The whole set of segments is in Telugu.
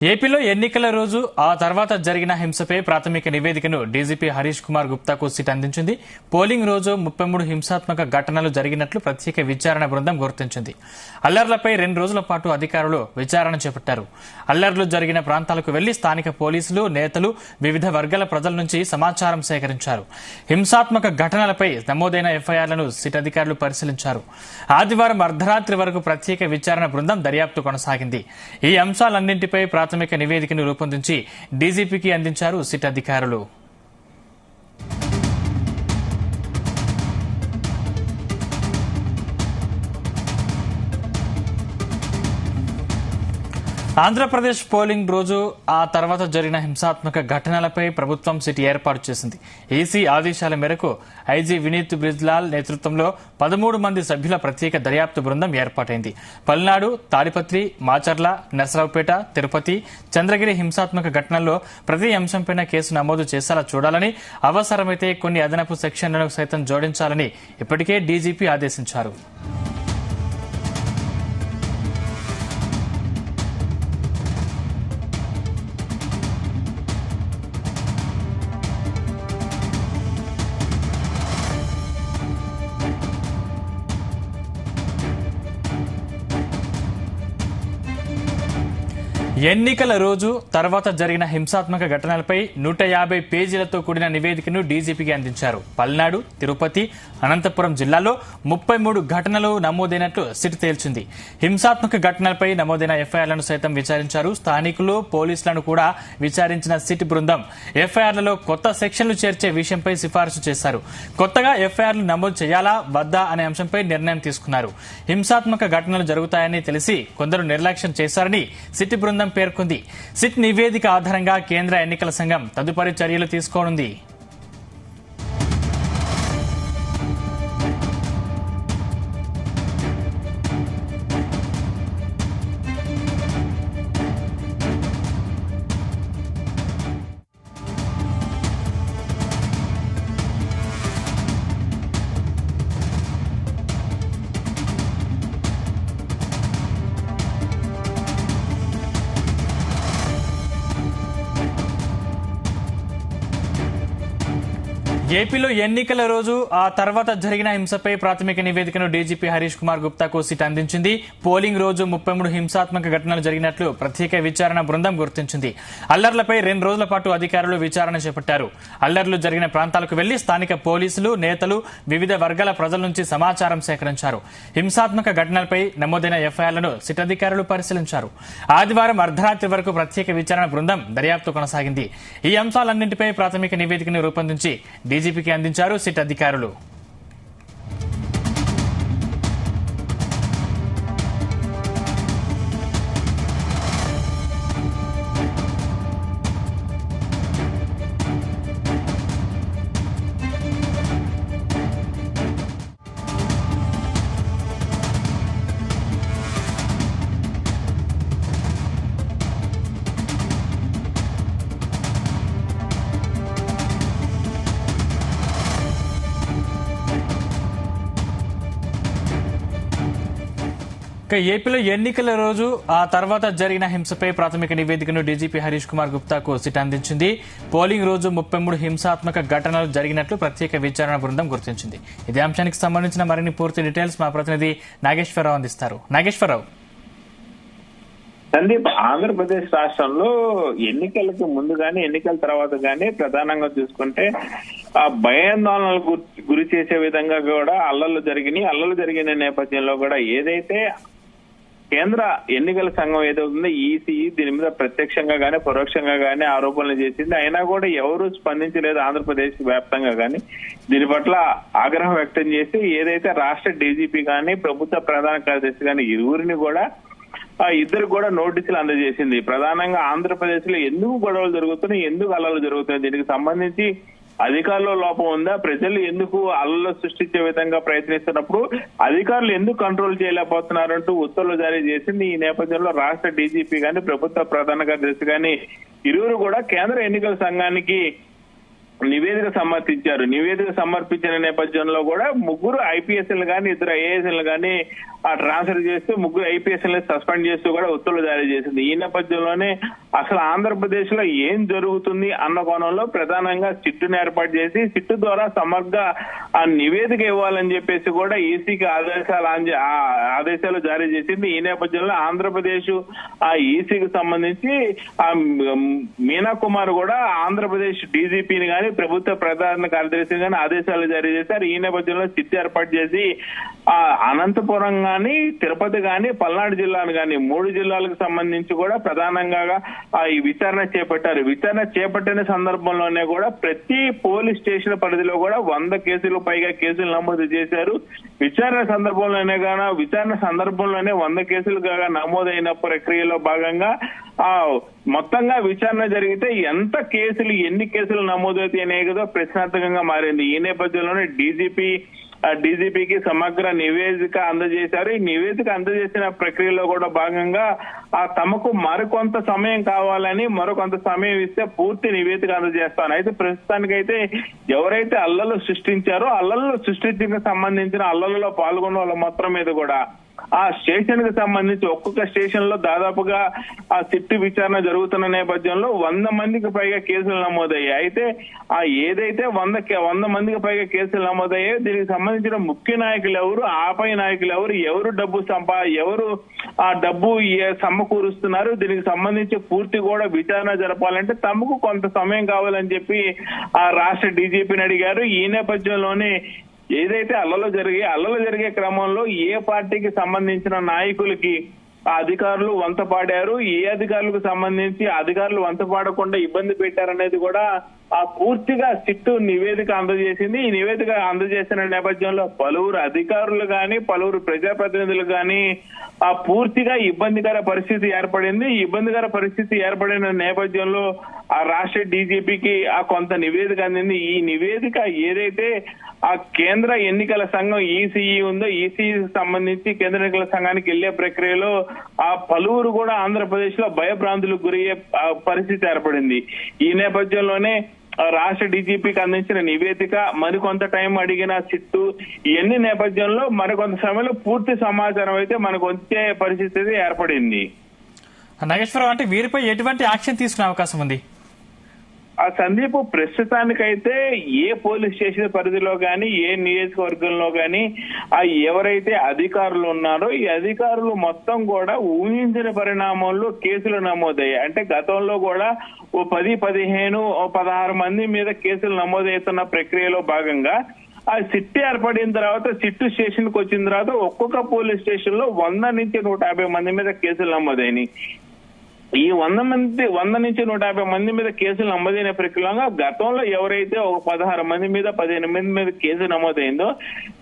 ఏపీలో ఎన్నికల రోజు ఆ తర్వాత జరిగిన హింసపై ప్రాథమిక నివేదికను డీజీపీ హరీష్ కుమార్ గుప్తాకు సిట్ అందించింది. పోలింగ్ రోజు 33 హింసాత్మక ఘటనలు జరిగినట్లు ప్రత్యేక విచారణ బృందం గుర్తించింది. అల్లర్లపై 2 రోజుల పాటు అధికారులు విచారణ చేపట్టారు. అల్లర్లు జరిగిన ప్రాంతాలకు వెళ్లి స్థానిక పోలీసులు, నేతలు, వివిధ వర్గాల ప్రజల నుంచి సమాచారం సేకరించారు. హింసాత్మక ఘటనలపై నమోదైన ఎఫ్ఐఆర్లను సిట్ అధికారులు పరిశీలించారు. ఆదివారం అర్ధరాత్రి వరకు ప్రత్యేక విచారణ బృందం దర్యాప్తు కొనసాగింది. ఈ అంశాలన్నింటిపై ప్రాథమిక నివేదికను రూపొందించి డీజీపీకి అందించారు సిట్ అధికారులు. ఆంధ్రప్రదేశ్ పోలింగ్ రోజు ఆ తర్వాత జరిగిన హింసాత్మక ఘటనలపై ప్రభుత్వం సిట్ ఏర్పాటు చేసింది. ఈసీ ఆదేశాల మేరకు ఐజీ వినీత్ బ్రిజ్లాల్ నేతృత్వంలో 13 మంది సభ్యుల ప్రత్యేక దర్యాప్తు బృందం ఏర్పాటైంది. పల్నాడు, తాడిపత్రి, మాచర్ల, నర్సరావుపేట, తిరుపతి, చంద్రగిరి హింసాత్మక ఘటనల్లో ప్రతి అంశంపై కేసు నమోదు చేసేలా చూడాలని, అవసరమైతే కొన్ని అదనపు సెక్షన్లను సైతం జోడించాలని ఇప్పటికే డీజీపీ ఆదేశించారు. ఎన్నికల రోజు తర్వాత జరిగిన హింసాత్మక ఘటనలపై 150 పేజీలతో కూడిన నివేదికను డీజీపీకి అందించారు. పల్నాడు, తిరుపతి, అనంతపురం జిల్లాల్లో 33 ఘటనలు నమోదైనట్లు సిట్ తేల్చింది. హింసాత్మక ఘటనలపై నమోదైన ఎఫ్ఐఆర్లను సైతం విచారించారు. స్థానికులు, పోలీసులను కూడా విచారించిన సిట్ బృందం ఎఫ్ఐఆర్లలో కొత్త సెక్షన్లు చేర్చే విషయంపై సిఫారసు చేశారు. కొత్తగా ఎఫ్ఐఆర్లు నమోదు చేయాలా వద్దా అనే అంశంపై నిర్ణయం తీసుకున్నారు. హింసాత్మక ఘటనలు జరుగుతాయని తెలిసి కొందరు నిర్లక్ష్యం చేశారని సిట్ బృందం పేర్కొంది. సిట్ నివేదిక ఆధారంగా కేంద్ర ఎన్నికల సంఘం తదుపరి చర్యలు తీసుకోనుంది. ఏపీలో ఎన్నికల రోజు ఆ తర్వాత జరిగిన హింసపై ప్రాథమిక నివేదికను డీజీపీ హరీష్ కుమార్ గుప్తాకు సిట్ అందించింది. పోలింగ్ రోజు 33 హింసాత్మక ఘటనలు జరిగినట్లు ప్రత్యేక విచారణ బృందం గుర్తించింది. అల్లర్లపై 2 రోజుల పాటు అధికారులు విచారణ చేపట్టారు. అల్లర్లు జరిగిన ప్రాంతాలకు వెళ్లి స్థానిక పోలీసులు, నేతలు, వివిధ వర్గాల ప్రజల నుంచి సమాచారం సేకరించారు. హింసాత్మక ఘటనలపై నమోదైన ఎఫ్ఐఆర్లను సిట్ అధికారులు పరిశీలించారు. ఆదివారం అర్ధరాత్రి వరకు ప్రత్యేక విచారణ బృందం దర్యాప్తు కొనసాగింది. ఈ అంశాలన్నింటిపై ప్రాథమిక నివేదికను రూపొందించి డీజీపీకి అందించారు సిట్ అధికారులు. ఏపీలో ఎన్నికల రోజు ఆ తర్వాత జరిగిన హింసపై ప్రాథమిక నివేదికను డీజీపీ హరీష్ కుమార్ గుప్తాకు సిట్ అందించింది. పోలింగ్ రోజు 33 హింసాత్మక ఘటనలు జరిగినట్లు ప్రత్యేక విచారణ బృందం గుర్తించింది. ఇదే అంశానికి సంబంధించిన మరిన్ని పూర్తి డీటెయిల్స్ మా ప్రతినిధి నాగేశ్వరరావు అందిస్తారు. నాగేశ్వరరావు. సందీప్, ఆంధ్రప్రదేశ్ రాష్ట్రంలో ఎన్నికలకు ముందు గానీ ఎన్నికల తర్వాత గానీ ప్రధానంగా చూసుకుంటే ఆ భయాందోళనలకు గురి చేసే విధంగా కూడా అల్లర్లు జరిగిన నేపథ్యంలో కూడా ఏదైతే కేంద్ర ఎన్నికల సంఘం ఏదవుతుందో ఈసీ దీని మీద ప్రత్యక్షంగా గానీ పరోక్షంగా గానీ ఆరోపణలు చేసింది. అయినా కూడా ఎవరూ స్పందించలేదు. ఆంధ్రప్రదేశ్ వ్యాప్తంగా గానీ దీని పట్ల ఆగ్రహం వ్యక్తం చేసి ఏదైతే రాష్ట్ర డీజీపీ గానీ ప్రభుత్వ ప్రధాన కార్యదర్శి గానీ ఇరువురిని కూడా ఇద్దరు కూడా నోటీసులు అందజేసింది. ప్రధానంగా ఆంధ్రప్రదేశ్ లో ఎందుకు గొడవలు జరుగుతున్నాయి, ఎందుకు అల్లర్లు జరుగుతున్నాయి, దీనికి సంబంధించి అధికారుల లోపం ఉందా, ప్రజలు ఎందుకు అల్లర్లు సృష్టించే విధంగా ప్రయత్నిస్తున్నప్పుడు అధికారులు ఎందుకు కంట్రోల్ చేయలేకపోతున్నారంటూ ఉత్తర్వులు జారీ చేసింది. ఈ నేపథ్యంలో రాష్ట్ర డీజీపీ గానీ ప్రభుత్వ ప్రధాన కార్యదర్శి గానీ ఇరువురు కూడా కేంద్ర ఎన్నికల సంఘానికి నివేదిక సమర్పించారు. నివేదిక సమర్పించిన నేపథ్యంలో కూడా ముగ్గురు ఐపీఎస్లు గానీ ఇద్దరు ఐఏఎస్లు గానీ ట్రాన్స్ఫర్ చేస్తూ 3 ఐపీఎస్ సస్పెండ్ చేస్తూ కూడా ఉత్తర్వులు జారీ చేసింది. ఈ నేపథ్యంలోనే అసలు ఆంధ్రప్రదేశ్ లో ఏం జరుగుతుంది అన్న కోణంలో ప్రధానంగా సిట్టును ఏర్పాటు చేసి సిట్టు ద్వారా సమగ్ర నివేదిక ఇవ్వాలని చెప్పేసి కూడా ఈసీకి ఆదేశాలు జారీ చేసింది. ఈ నేపథ్యంలో ఆంధ్రప్రదేశ్ ఈసీకి సంబంధించి మీనా కుమార్ కూడా ఆంధ్రప్రదేశ్ డీజీపీని గాని ప్రభుత్వ ప్రధాన కార్యదర్శిని గాని ఆదేశాలు జారీ చేశారు. ఈ నేపథ్యంలో సిట్ ఏర్పాటు చేసి అనంతపురం గాని తిరుపతి గాని పల్నాడు జిల్లాను గాని 3 జిల్లాలకు సంబంధించి కూడా ప్రధానంగా ఈ విచారణ చేపట్టారు. విచారణ చేపట్టిన సందర్భంలోనే కూడా ప్రతి పోలీస్ స్టేషన్ పరిధిలో కూడా 100 కేసులు పైగా కేసులు నమోదు చేశారు. విచారణ సందర్భంలోనే 100 కేసులు కాగా నమోదైన ప్రక్రియలో భాగంగా మొత్తంగా విచారణ జరిగితే ఎన్ని కేసులు నమోదవుతాయి అనేది ప్రశ్నార్థకంగా మారింది. ఈ నేపథ్యంలోనే డీజీపీకి సమగ్ర నివేదిక అందజేశారు. ఈ నివేదిక అందజేసిన ప్రక్రియలో కూడా భాగంగా తమకు మరికొంత సమయం కావాలని మరికొంత సమయం ఇస్తే పూర్తి నివేదిక అందజేస్తాను. అయితే ప్రస్తుతానికైతే ఎవరైతే అల్లర్లు సృష్టించారో అల్లర్లు సృష్టించడానికి సంబంధించిన అల్లర్లలో పాల్గొన్న వాళ్ళ మొత్తం మీద కూడా ఆ స్టేషన్ కి సంబంధించి ఒక్కొక్క స్టేషన్ లో దాదాపుగా సిట్టు విచారణ జరుగుతున్న నేపథ్యంలో 100 మందికి పైగా కేసులు నమోదయ్యాయి. అయితే ఏదైతే 100 మందికి పైగా కేసులు నమోదయ్యాయో దీనికి సంబంధించిన ముఖ్య నాయకులు ఎవరు, ఆపై నాయకులు ఎవరు ఎవరు ఆ డబ్బు సమకూరుస్తున్నారు, దీనికి సంబంధించి పూర్తి కూడా విచారణ జరపాలంటే తమకు కొంత సమయం కావాలని చెప్పి ఆ రాష్ట్ర డీజీపీని అడిగారు. ఈ నేపథ్యంలోనే ఏదైతే అల్లలు జరిగే క్రమంలో ఏ పార్టీకి సంబంధించిన నాయకులకి అధికారులు వంత పాడారు, ఏ అధికారులకు సంబంధించి అధికారులు వంత పాడకుండా ఇబ్బంది పెట్టారనేది కూడా పూర్తిగా సిట్టు నివేదిక అందజేసింది. ఈ నివేదిక అందజేసిన నేపథ్యంలో పలువురు అధికారులు గాని పలువురు ప్రజాప్రతినిధులు గాని పూర్తిగా ఇబ్బందికర పరిస్థితి ఏర్పడింది. ఈ ఇబ్బందికర పరిస్థితి ఏర్పడిన నేపథ్యంలో ఆ రాష్ట్ర డీజీపీకి కొంత నివేదిక అందింది. ఈ నివేదిక ఏదైతే కేంద్ర ఎన్నికల సంఘం ఈసీఈ ఉందో ఈసీఈకి సంబంధించి కేంద్ర ఎన్నికల సంఘానికి వెళ్లే ప్రక్రియలో పలువురు కూడా ఆంధ్రప్రదేశ్ లో భయభ్రాంతులకు గురయ్యే పరిస్థితి ఏర్పడింది. ఈ నేపథ్యంలోనే రాష్ట్ర డీజీపీకి అందించిన నివేదిక మరికొంత టైం అడిగిన సిట్టు ఇవన్నీ నేపథ్యంలో మరికొంత సమయంలో పూర్తి సమాచారం అయితే మనకు వచ్చే పరిస్థితి ఏర్పడింది. నాగేశ్వరరావు, అంటే వీరిపై ఎటువంటి యాక్షన్ తీసుకునే అవకాశం ఉంది? సందీప్, ప్రస్తుతానికైతే ఏ పోలీస్ స్టేషన్ పరిధిలో గాని ఏ నియోజకవర్గంలో గాని ఎవరైతే అధికారులు ఉన్నారో ఈ అధికారులు మొత్తం కూడా ఊహించిన పరిణామంలో కేసులు నమోదయ్యాయి. అంటే గతంలో కూడా 10, 15, 16 మంది మీద కేసులు నమోదవుతున్న ప్రక్రియలో భాగంగా సిట్టు ఏర్పడిన తర్వాత సిట్టు స్టేషన్ కు వచ్చిన తర్వాత ఒక్కొక్క పోలీస్ స్టేషన్ లో 100 నుంచి 150 మంది మీద కేసులు నమోదైనవి. ఈ 100 నుంచి 150 మంది మీద కేసులు నమోదైన ప్రక్రియలో గతంలో ఎవరైతే 16 మంది మీద 15 మంది మీద కేసు నమోదైందో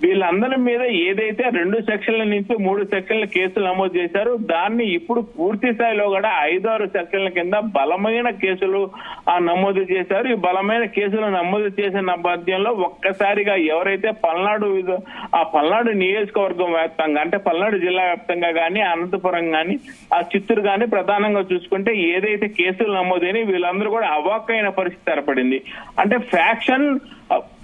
వీళ్ళందరి మీద ఏదైతే 2 సెక్షన్ల నుంచి 3 సెక్షన్ల కేసులు నమోదు చేశారో దాన్ని ఇప్పుడు పూర్తి స్థాయిలో కూడా 5-6 సెక్షన్ల కింద బలమైన కేసులు నమోదు చేశారు. ఈ బలమైన కేసులు నమోదు చేసిన నేపథ్యంలో ఒక్కసారిగా ఎవరైతే పల్నాడు నియోజకవర్గం వ్యాప్తంగా అంటే పల్నాడు జిల్లా వ్యాప్తంగా గానీ అనంతపురం గానీ చిత్తూరు గానీ ప్రధానంగా చూసుకుంటే ఏదైతే కేసులు నమోదైనా వీళ్ళందరూ కూడా అవాక్కైన పరిస్థితి ఏర్పడింది. అంటే ఫ్యాక్షన్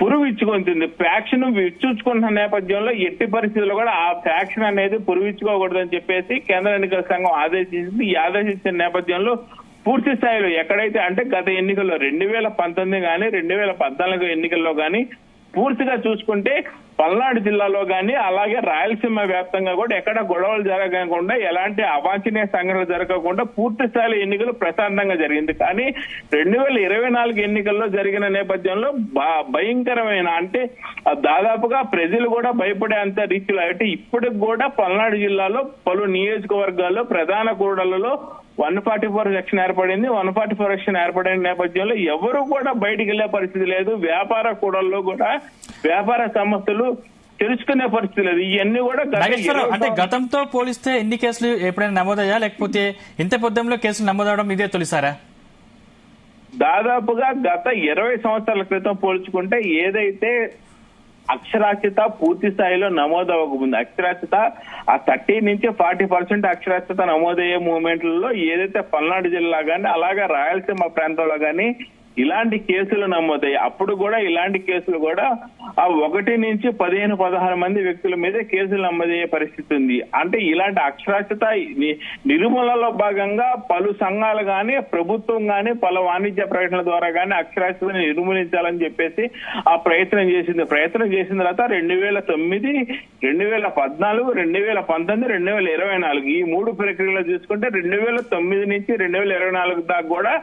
పురువిచ్చుకుంటుంది. ఫ్యాక్షన్ విచ్చుకుంటున్న నేపథ్యంలో ఎట్టి పరిస్థితుల్లో కూడా ఆ ఫ్యాక్షన్ అనేది పురువిచ్చుకోకూడదని చెప్పేసి కేంద్ర ఎన్నికల సంఘం ఆదేశించింది. ఈ ఆదేశించిన నేపథ్యంలో పూర్తి స్థాయిలో ఎక్కడైతే అంటే గత ఎన్నికల్లో 2019 గానీ 2014 ఎన్నికల్లో గానీ పూర్తిగా చూసుకుంటే పల్నాడు జిల్లాలో గానీ అలాగే రాయలసీమ వ్యాప్తంగా కూడా ఎక్కడ గొడవలు జరగకుండా ఎలాంటి అవాంఛనీయ సంఘటనలు జరగకుండా పూర్తి స్థాయిలో ఎన్నికలు ప్రశాంతంగా జరిగింది. కానీ 2024 ఎన్నికల్లో జరిగిన నేపథ్యంలో భయంకరమైన అంటే దాదాపుగా ప్రజలు కూడా భయపడే అంత రీతిలో అంటే ఇప్పటికి కూడా పల్నాడు జిల్లాలో పలు నియోజకవర్గాల్లో ప్రధాన కూడళ్లలో 144 సెక్షన్ ఏర్పడింది. 144 సెక్షన్ ఏర్పడిన నేపథ్యంలో ఎవరు కూడా బయటికి వెళ్లే పరిస్థితి లేదు. వ్యాపార కూడల్లో కూడా వ్యాపార సంస్థలు తెలుసుకునే పరిస్థితి లేదు. ఇవన్నీ కూడా అంటే గతంతో పోలిస్తే ఎన్ని కేసులు ఎప్పుడైనా నమోదయ్యా లేకపోతే ఇంత పొద్దులో కేసులు నమోదవడం ఇదే తొలిసారా? దాదాపుగా గత 20 సంవత్సరాల క్రితం పోల్చుకుంటే ఏదైతే అక్షరాస్యత పూర్తి స్థాయిలో నమోదవకముంది అక్షరాస్యత 30 నుంచి 40% అక్షరాస్యత నమోదయ్యే మూవ్మెంట్లలో ఏదైతే పల్నాడు జిల్లా గానీ అలాగే రాయలసీమ ప్రాంతంలో గానీ ఇలాంటి కేసులు నమోదయ్యాయి. అప్పుడు కూడా ఇలాంటి కేసులు కూడా ఆ 1 నుంచి 15-16 మంది వ్యక్తుల మీద కేసులు నమోదయ్యే పరిస్థితి ఉంది. అంటే ఇలాంటి అక్షరాస్యత నిర్మూలనలో భాగంగా పలు సంఘాలు గాని ప్రభుత్వం గాని పలు వాణిజ్య ప్రకటనల ద్వారా గాని అక్షరాస్యతను నిర్మూలించాలని చెప్పేసి ఆ ప్రయత్నం చేసిన తర్వాత 2009, 2014, 2019, 2024 ఈ 3 ప్రక్రియలు చూసుకుంటే 2009 నుంచి 2024 దాకా కూడా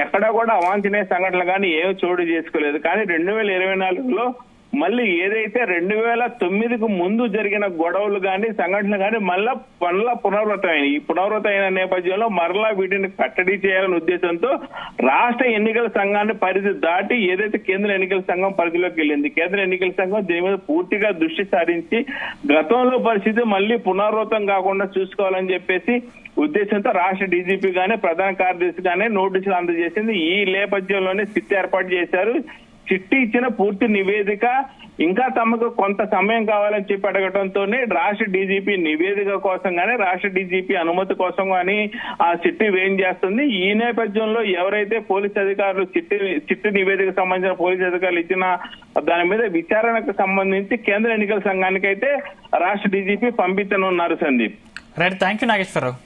ఎక్కడా కూడా అవాంఛనీయ సంఘటనలు కానీ ఏమి చోటు చేసుకోలేదు. కానీ 2024లో మళ్ళీ ఏదైతే 2009కు ముందు జరిగిన గొడవలు కానీ సంఘటనలు కానీ మళ్ళా పునరావృతమైనవి. ఈ పునరావృతమైన నేపథ్యంలో మరలా వీటిని కట్టడి చేయాలనే ఉద్దేశంతో రాష్ట్ర ఎన్నికల సంఘాన్ని పరిధి దాటి ఏదైతే కేంద్ర ఎన్నికల సంఘం పరిధిలోకి వెళ్ళింది. కేంద్ర ఎన్నికల సంఘం దీని మీద పూర్తిగా దృష్టి సారించి గతంలో పరిస్థితి మళ్ళీ పునరావృతం కాకుండా చూసుకోవాలని చెప్పేసి ఉద్దేశంతో రాష్ట్ర డీజీపీ గానీ ప్రధాన కార్యదర్శి గానీ నోటీసులు అందజేసింది. ఈ నేపథ్యంలోనే సిట్ ఏర్పాటు చేశారు. చిట్టి ఇచ్చిన పూర్తి నివేదిక ఇంకా తమకు కొంత సమయం కావాలని చెప్పి అడగడంతోనే రాష్ట్ర డీజీపీ నివేదిక కోసం గానీ రాష్ట్ర డీజీపీ అనుమతి కోసం గానీ ఆ చిట్టి వేయం చేస్తుంది. ఈ నేపథ్యంలో ఎవరైతే పోలీస్ అధికారులు చిట్టి నివేదిక సంబంధించిన పోలీస్ అధికారులు ఇచ్చిన దాని మీద విచారణకు సంబంధించి కేంద్ర ఎన్నికల సంఘానికి అయితే రాష్ట్ర డీజీపీ పంపించనున్నారు. Sandeep. Right, thank you Nageswararao.